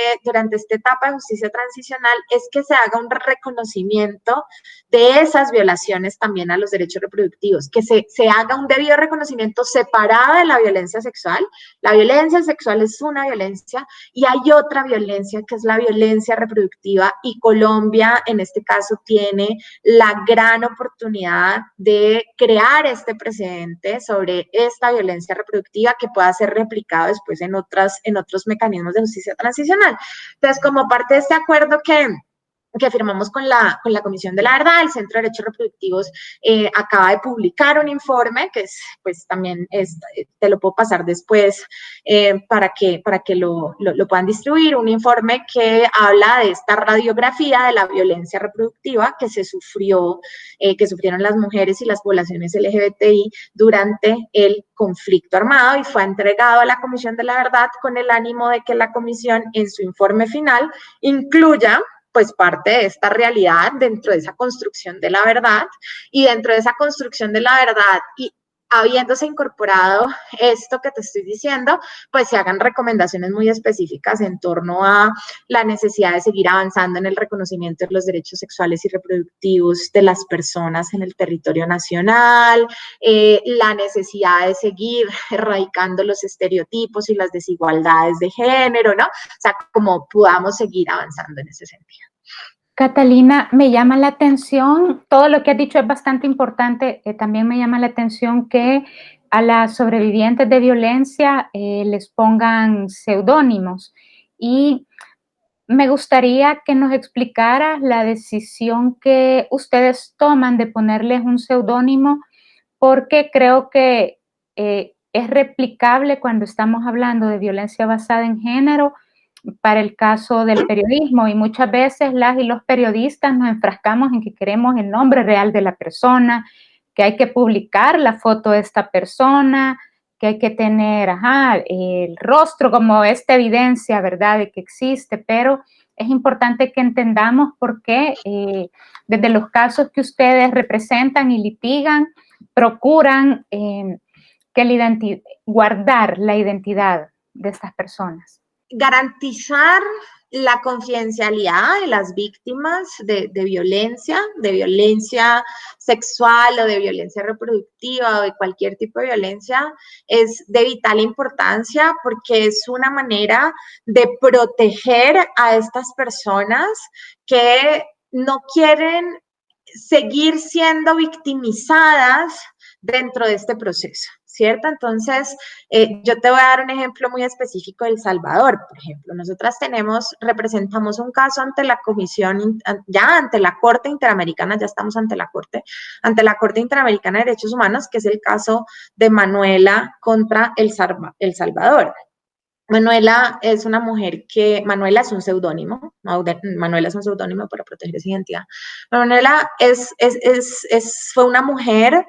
etapa de justicia transicional es que se haga un reconocimiento de esas violaciones también a los derechos reproductivos, que se haga un debido reconocimiento separado de la violencia sexual. La violencia sexual es una violencia y hay otra violencia que es la violencia reproductiva, y Colombia en este caso tiene la gran oportunidad de crear este precedente sobre esta violencia reproductiva que pueda ser replicado después en otros mecanismos de justicia transicional. Entonces, como parte de este acuerdo que firmamos con la Comisión de la Verdad, el Centro de Derechos Reproductivos acaba de publicar un informe que es, pues también te lo puedo pasar después para que lo puedan distribuir, un informe que habla de esta radiografía de la violencia reproductiva que que sufrieron las mujeres y las poblaciones LGBTI durante el conflicto armado y fue entregado a la Comisión de la Verdad con el ánimo de que la comisión en su informe final incluya pues parte de esta realidad dentro de esa construcción de la verdad y dentro de esa construcción de la verdad y habiéndose incorporado esto que te estoy diciendo, pues se hagan recomendaciones muy específicas en torno a la necesidad de seguir avanzando en el reconocimiento de los derechos sexuales y reproductivos de las personas en el territorio nacional, la necesidad de seguir erradicando los estereotipos y las desigualdades de género, ¿no? O sea, como podamos seguir avanzando en ese sentido. Catalina, me llama la atención, todo lo que has dicho es bastante importante, también me llama la atención que a las sobrevivientes de violencia les pongan seudónimos y me gustaría que nos explicaras la decisión que ustedes toman de ponerles un seudónimo porque creo que es replicable cuando estamos hablando de violencia basada en género para el caso del periodismo y muchas veces las y los periodistas nos enfrascamos en que queremos el nombre real de la persona, que hay que publicar la foto de esta persona, que hay que tener el rostro como esta evidencia, ¿verdad?, de que existe, pero es importante que entendamos por qué desde los casos que ustedes representan y litigan, procuran guardar la identidad de estas personas. Garantizar la confidencialidad de las víctimas de violencia sexual o de violencia reproductiva o de cualquier tipo de violencia es de vital importancia porque es una manera de proteger a estas personas que no quieren seguir siendo victimizadas dentro de este proceso, ¿cierto? Entonces, yo te voy a dar un ejemplo muy específico de El Salvador, por ejemplo. Nosotras representamos un caso ante la comisión, ya ante la Corte Interamericana, ya estamos ante la Corte Interamericana de Derechos Humanos, que es el caso de Manuela contra El Salvador. Manuela es una mujer Manuela es un seudónimo, Manuela es un seudónimo para proteger esa identidad. Manuela fue una mujer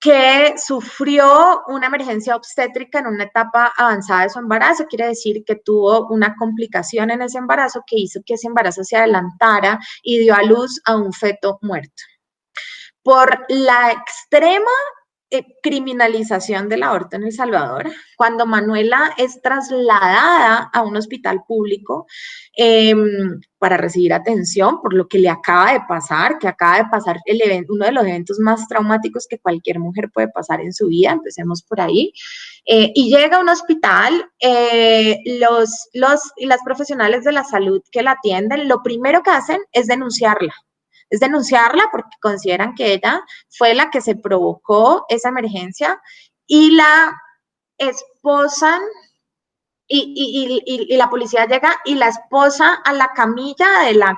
que sufrió una emergencia obstétrica en una etapa avanzada de su embarazo, quiere decir que tuvo una complicación en ese embarazo que hizo que ese embarazo se adelantara y dio a luz a un feto muerto. Por la extrema criminalización del aborto en El Salvador, cuando Manuela es trasladada a un hospital público para recibir atención por lo que le acaba de pasar, uno de los eventos más traumáticos que cualquier mujer puede pasar en su vida, empecemos por ahí, y llega a un hospital, las profesionales de la salud que la atienden, lo primero que hacen es denunciarla porque consideran que ella fue la que se provocó esa emergencia y la esposan y la policía llega y la esposa a la camilla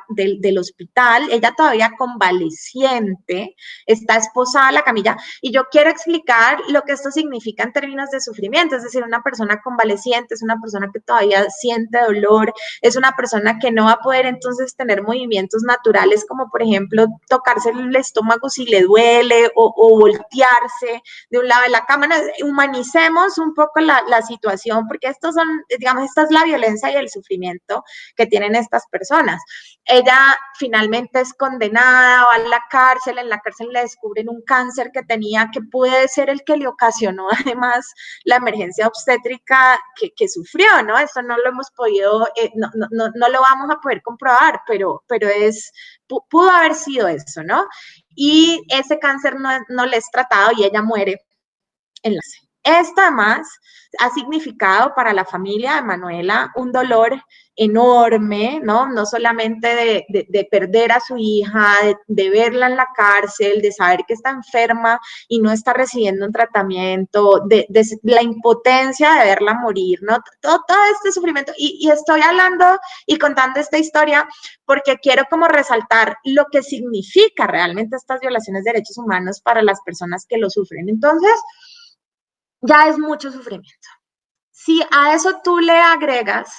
del hospital, ella todavía convaleciente, está esposada a la camilla, y yo quiero explicar lo que esto significa en términos de sufrimiento, es decir, una persona convaleciente es una persona que todavía siente dolor, es una persona que no va a poder entonces tener movimientos naturales como por ejemplo tocarse el estómago si le duele o voltearse de un lado de la cama. Humanicemos un poco la situación porque esta es la violencia y el sufrimiento que tienen estas personas. Ella finalmente es condenada, va a la cárcel, en la cárcel le descubren un cáncer que tenía, que puede ser el que le ocasionó además la emergencia obstétrica que sufrió, ¿no? Eso no lo hemos podido, no lo vamos a poder comprobar, pero pudo haber sido eso, ¿no? Y ese cáncer no le es tratado y ella muere en la Esto además ha significado para la familia de Manuela un dolor enorme, ¿no? No solamente de perder a su hija, de verla en la cárcel, de saber que está enferma y no está recibiendo un tratamiento, de la impotencia de verla morir, ¿no? Todo este sufrimiento. Y estoy hablando y contando esta historia porque quiero como resaltar lo que significa realmente estas violaciones de derechos humanos para las personas que lo sufren. Entonces, ya es mucho sufrimiento. Si a eso tú le agregas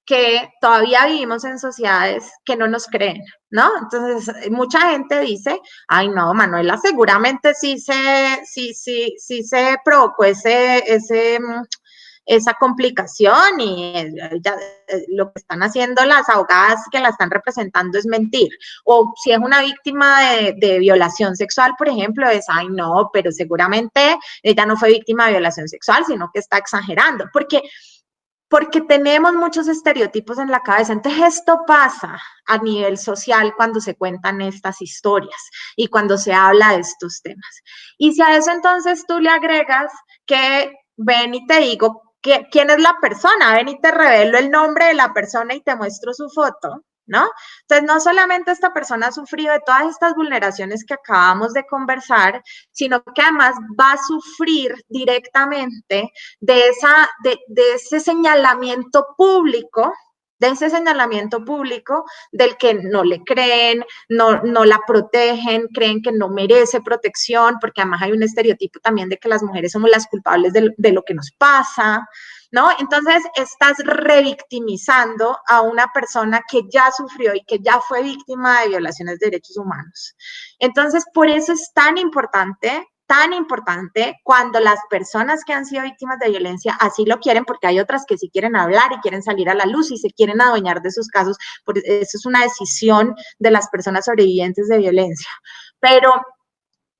que todavía vivimos en sociedades que no nos creen, ¿no? Entonces, mucha gente dice, ay, no, Manuela, seguramente sí se provocó esa complicación y ya, lo que están haciendo las abogadas que la están representando es mentir. O si es una víctima de violación sexual, por ejemplo, es, ay, no, pero seguramente ella no fue víctima de violación sexual, sino que está exagerando. Porque tenemos muchos estereotipos en la cabeza. Entonces, esto pasa a nivel social cuando se cuentan estas historias y cuando se habla de estos temas. Y si a eso entonces tú le agregas que ven y te digo quién es la persona, ven y te revelo el nombre de la persona y te muestro su foto, ¿no? Entonces, no solamente esta persona ha sufrido de todas estas vulneraciones que acabamos de conversar, sino que además va a sufrir directamente de ese señalamiento público, del que no le creen, no la protegen, creen que no merece protección, porque además hay un estereotipo también de que las mujeres somos las culpables de lo que nos pasa, ¿no? Entonces, estás revictimizando a una persona que ya sufrió y que ya fue víctima de violaciones de derechos humanos. Entonces, por eso es tan importante cuando las personas que han sido víctimas de violencia así lo quieren, porque hay otras que sí quieren hablar y quieren salir a la luz y se quieren adueñar de sus casos, porque eso es una decisión de las personas sobrevivientes de violencia. Pero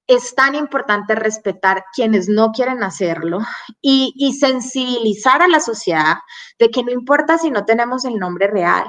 es tan importante respetar quienes no quieren hacerlo y sensibilizar a la sociedad de que no importa si no tenemos el nombre real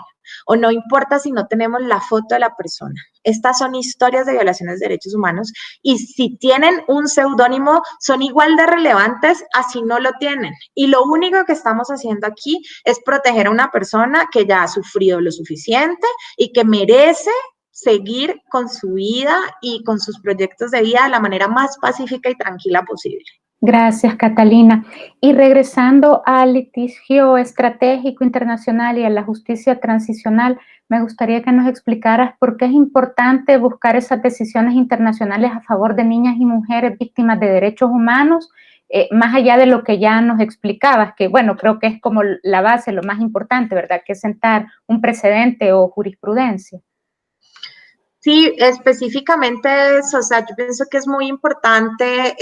o no importa si no tenemos la foto de la persona. Estas son historias de violaciones de derechos humanos y si tienen un seudónimo son igual de relevantes así no lo tienen. Y lo único que estamos haciendo aquí es proteger a una persona que ya ha sufrido lo suficiente y que merece seguir con su vida y con sus proyectos de vida de la manera más pacífica y tranquila posible. Gracias, Catalina. Y regresando al litigio estratégico internacional y a la justicia transicional, me gustaría que nos explicaras por qué es importante buscar esas decisiones internacionales a favor de niñas y mujeres víctimas de derechos humanos, más allá de lo que ya nos explicabas, que bueno, creo que es como la base, lo más importante, ¿verdad? Que es sentar un precedente o jurisprudencia. Sí, específicamente eso, o sea, yo pienso que es muy importante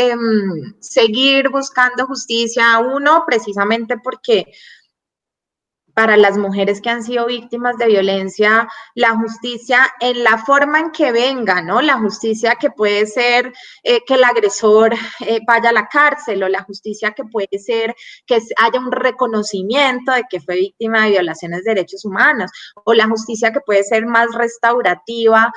seguir buscando justicia, uno, precisamente porque para las mujeres que han sido víctimas de violencia, la justicia en la forma en que venga, ¿no? La justicia que puede ser que el agresor vaya a la cárcel o la justicia que puede ser que haya un reconocimiento de que fue víctima de violaciones de derechos humanos o la justicia que puede ser más restaurativa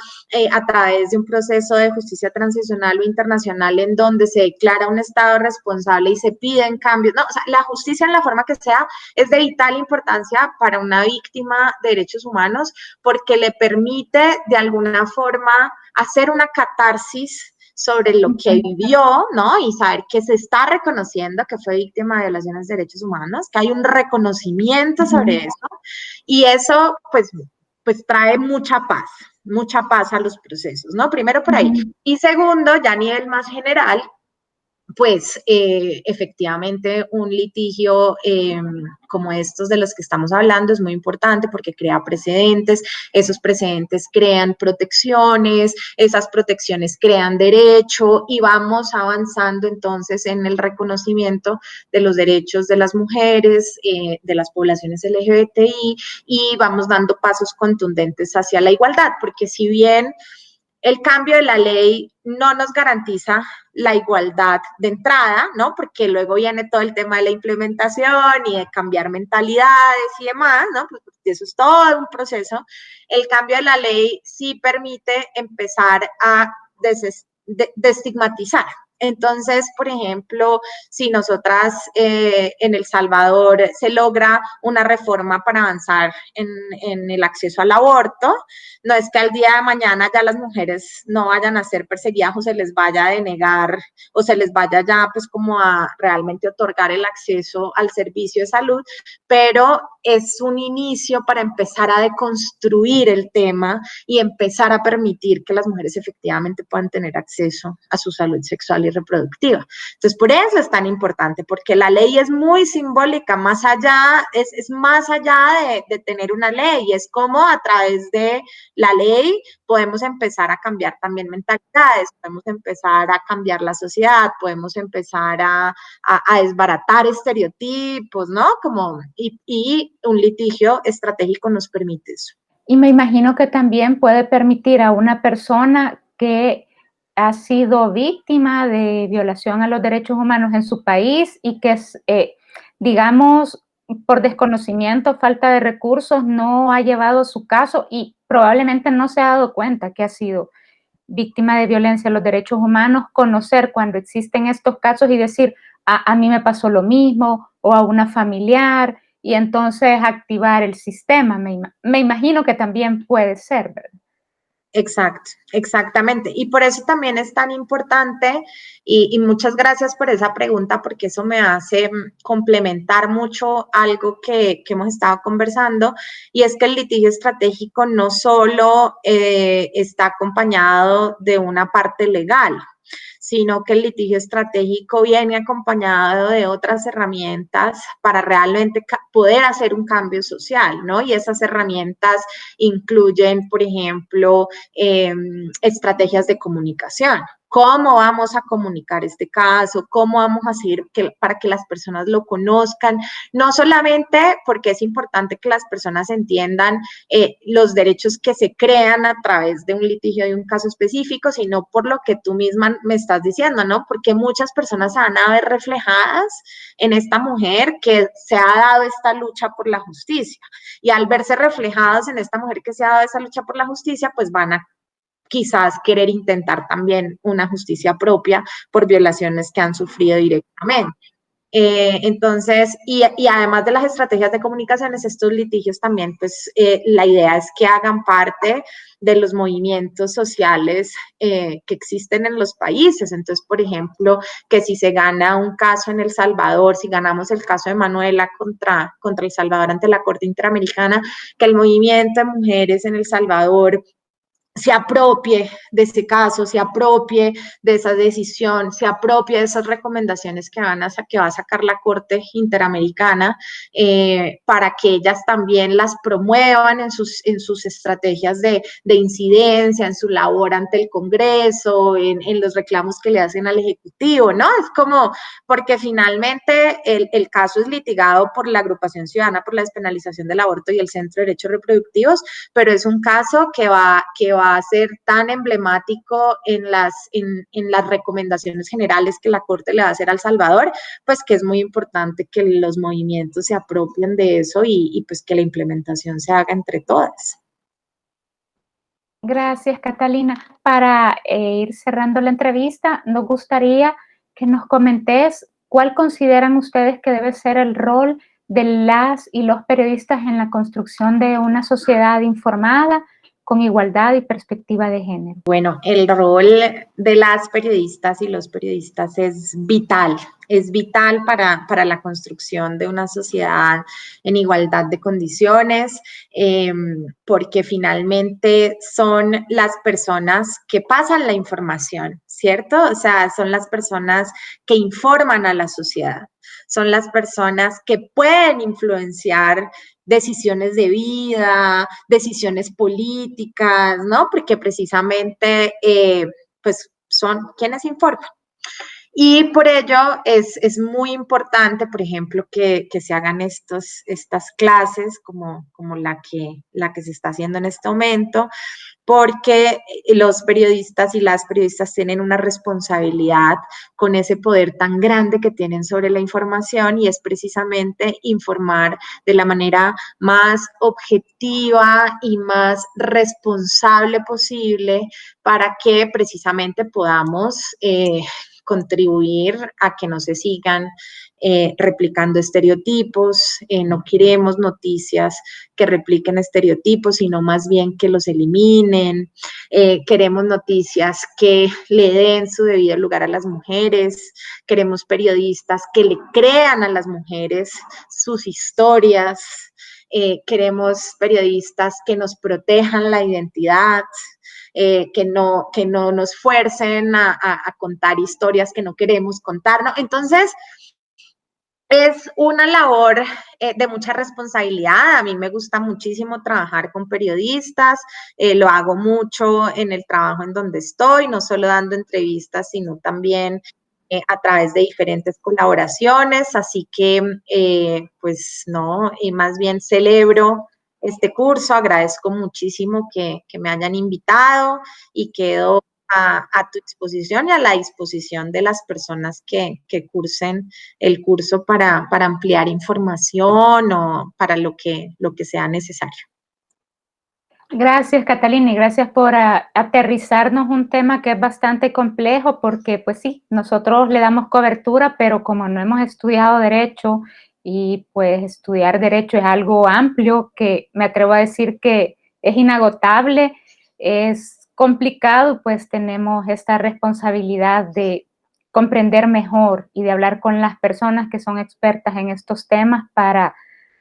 a través de un proceso de justicia transicional o internacional en donde se declara un Estado responsable y se piden cambios. No, o sea, la justicia en la forma que sea es de vital importancia para una víctima de derechos humanos porque le permite de alguna forma hacer una catarsis sobre lo que vivió, ¿no? Y saber que se está reconociendo que fue víctima de violaciones de derechos humanos, que hay un reconocimiento sobre eso y eso pues trae mucha paz a los procesos, ¿no? Primero por ahí. Y segundo, ya a nivel más general, pues efectivamente un litigio como estos de los que estamos hablando es muy importante porque crea precedentes, esos precedentes crean protecciones, esas protecciones crean derecho y vamos avanzando entonces en el reconocimiento de los derechos de las mujeres, de las poblaciones LGBTI y vamos dando pasos contundentes hacia la igualdad, porque si bien el cambio de la ley no nos garantiza la igualdad de entrada, ¿no? Porque luego viene todo el tema de la implementación y de cambiar mentalidades y demás, ¿no? Pues eso es todo un proceso. El cambio de la ley sí permite empezar a desestigmatizar, Entonces, por ejemplo, si nosotras en El Salvador se logra una reforma para avanzar en el acceso al aborto, no es que al día de mañana ya las mujeres no vayan a ser perseguidas o se les vaya a denegar o se les vaya ya pues como a realmente otorgar el acceso al servicio de salud, pero es un inicio para empezar a deconstruir el tema y empezar a permitir que las mujeres efectivamente puedan tener acceso a su salud sexual y reproductiva. Entonces, por eso es tan importante, porque la ley es muy simbólica, más allá, es más allá de tener una ley, es como a través de la ley podemos empezar a cambiar también mentalidades, podemos empezar a cambiar la sociedad, podemos empezar a desbaratar estereotipos, ¿no? Como, y un litigio estratégico nos permite eso. Y me imagino que también puede permitir a una persona que ha sido víctima de violación a los derechos humanos en su país y que, digamos, por desconocimiento, falta de recursos, no ha llevado su caso y probablemente no se ha dado cuenta que ha sido víctima de violencia a los derechos humanos, conocer cuando existen estos casos y decir, a mí me pasó lo mismo o a una familiar, y entonces activar el sistema. Me imagino que también puede ser, ¿verdad? Exacto, exactamente. Y por eso también es tan importante, y muchas gracias por esa pregunta, porque eso me hace complementar mucho algo que hemos estado conversando, y es que el litigio estratégico no solo está acompañado de una parte legal, sino que el litigio estratégico viene acompañado de otras herramientas para realmente poder hacer un cambio social, ¿no? Y esas herramientas incluyen, por ejemplo, estrategias de comunicación. ¿Cómo vamos a comunicar este caso? ¿Cómo vamos a hacer para que las personas lo conozcan? No solamente porque es importante que las personas entiendan los derechos que se crean a través de un litigio de un caso específico, sino por lo que tú misma me estás diciendo, ¿no? Porque muchas personas se van a ver reflejadas en esta mujer que se ha dado esta lucha por la justicia. Y al verse reflejadas en esta mujer que se ha dado esa lucha por la justicia, pues van a quizás querer intentar también una justicia propia por violaciones que han sufrido directamente. Entonces, y además de las estrategias de comunicaciones, estos litigios también, pues la idea es que hagan parte de los movimientos sociales que existen en los países. Entonces, por ejemplo, que si se gana un caso en El Salvador, si ganamos el caso de Manuela contra El Salvador ante la Corte Interamericana, que el movimiento de mujeres en El Salvador se apropie de ese caso, se apropie de esa decisión, se apropie de esas recomendaciones que va a sacar la Corte Interamericana para que ellas también las promuevan en sus estrategias de incidencia, en su labor ante el Congreso, en los reclamos que le hacen al Ejecutivo, ¿no? Es como, porque finalmente el caso es litigado por la Agrupación Ciudadana por la Despenalización del Aborto y el Centro de Derechos Reproductivos, pero es un caso que va a ser tan emblemático en las recomendaciones generales que la Corte le va a hacer a El Salvador, pues que es muy importante que los movimientos se apropien de eso y pues que la implementación se haga entre todas. Gracias, Catalina. Para ir cerrando la entrevista, nos gustaría que nos comentes cuál consideran ustedes que debe ser el rol de las y los periodistas en la construcción de una sociedad informada, con igualdad y perspectiva de género. Bueno, el rol de las periodistas y los periodistas es vital para la construcción de una sociedad en igualdad de condiciones, porque finalmente son las personas que pasan la información, ¿cierto? O sea, son las personas que informan a la sociedad, son las personas que pueden influenciar decisiones de vida, decisiones políticas, ¿no? Porque precisamente, pues, son quienes informan. Y por ello es muy importante, por ejemplo, que se hagan estas clases como la que se está haciendo en este momento, porque los periodistas y las periodistas tienen una responsabilidad con ese poder tan grande que tienen sobre la información, y es precisamente informar de la manera más objetiva y más responsable posible para que precisamente podamos contribuir a que no se sigan replicando estereotipos. No queremos noticias que repliquen estereotipos, sino más bien que los eliminen. Queremos noticias que le den su debido lugar a las mujeres. Queremos periodistas que le crean a las mujeres sus historias. Queremos periodistas que nos protejan la identidad. Que no nos fuercen a contar historias que no queremos contar, ¿no? Entonces, es una labor de mucha responsabilidad. A mí me gusta muchísimo trabajar con periodistas, lo hago mucho en el trabajo en donde estoy, no solo dando entrevistas, sino también a través de diferentes colaboraciones, así que pues no, y más bien celebro este curso, agradezco muchísimo que me hayan invitado y quedo a tu disposición y a la disposición de las personas que cursen el curso para ampliar información o para lo que sea necesario. Gracias, Catalina, y gracias por aterrizarnos un tema que es bastante complejo porque, pues sí, nosotros le damos cobertura, pero como no hemos estudiado Derecho y pues estudiar Derecho es algo amplio que me atrevo a decir que es inagotable, es complicado, pues tenemos esta responsabilidad de comprender mejor y de hablar con las personas que son expertas en estos temas para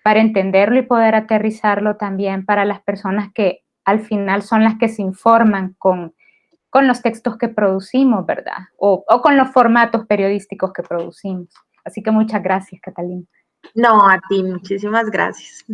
entenderlo y poder aterrizarlo también para las personas que al final son las que se informan con los textos que producimos, ¿verdad? O con los formatos periodísticos que producimos. Así que muchas gracias, Catalina. No, a ti, muchísimas gracias.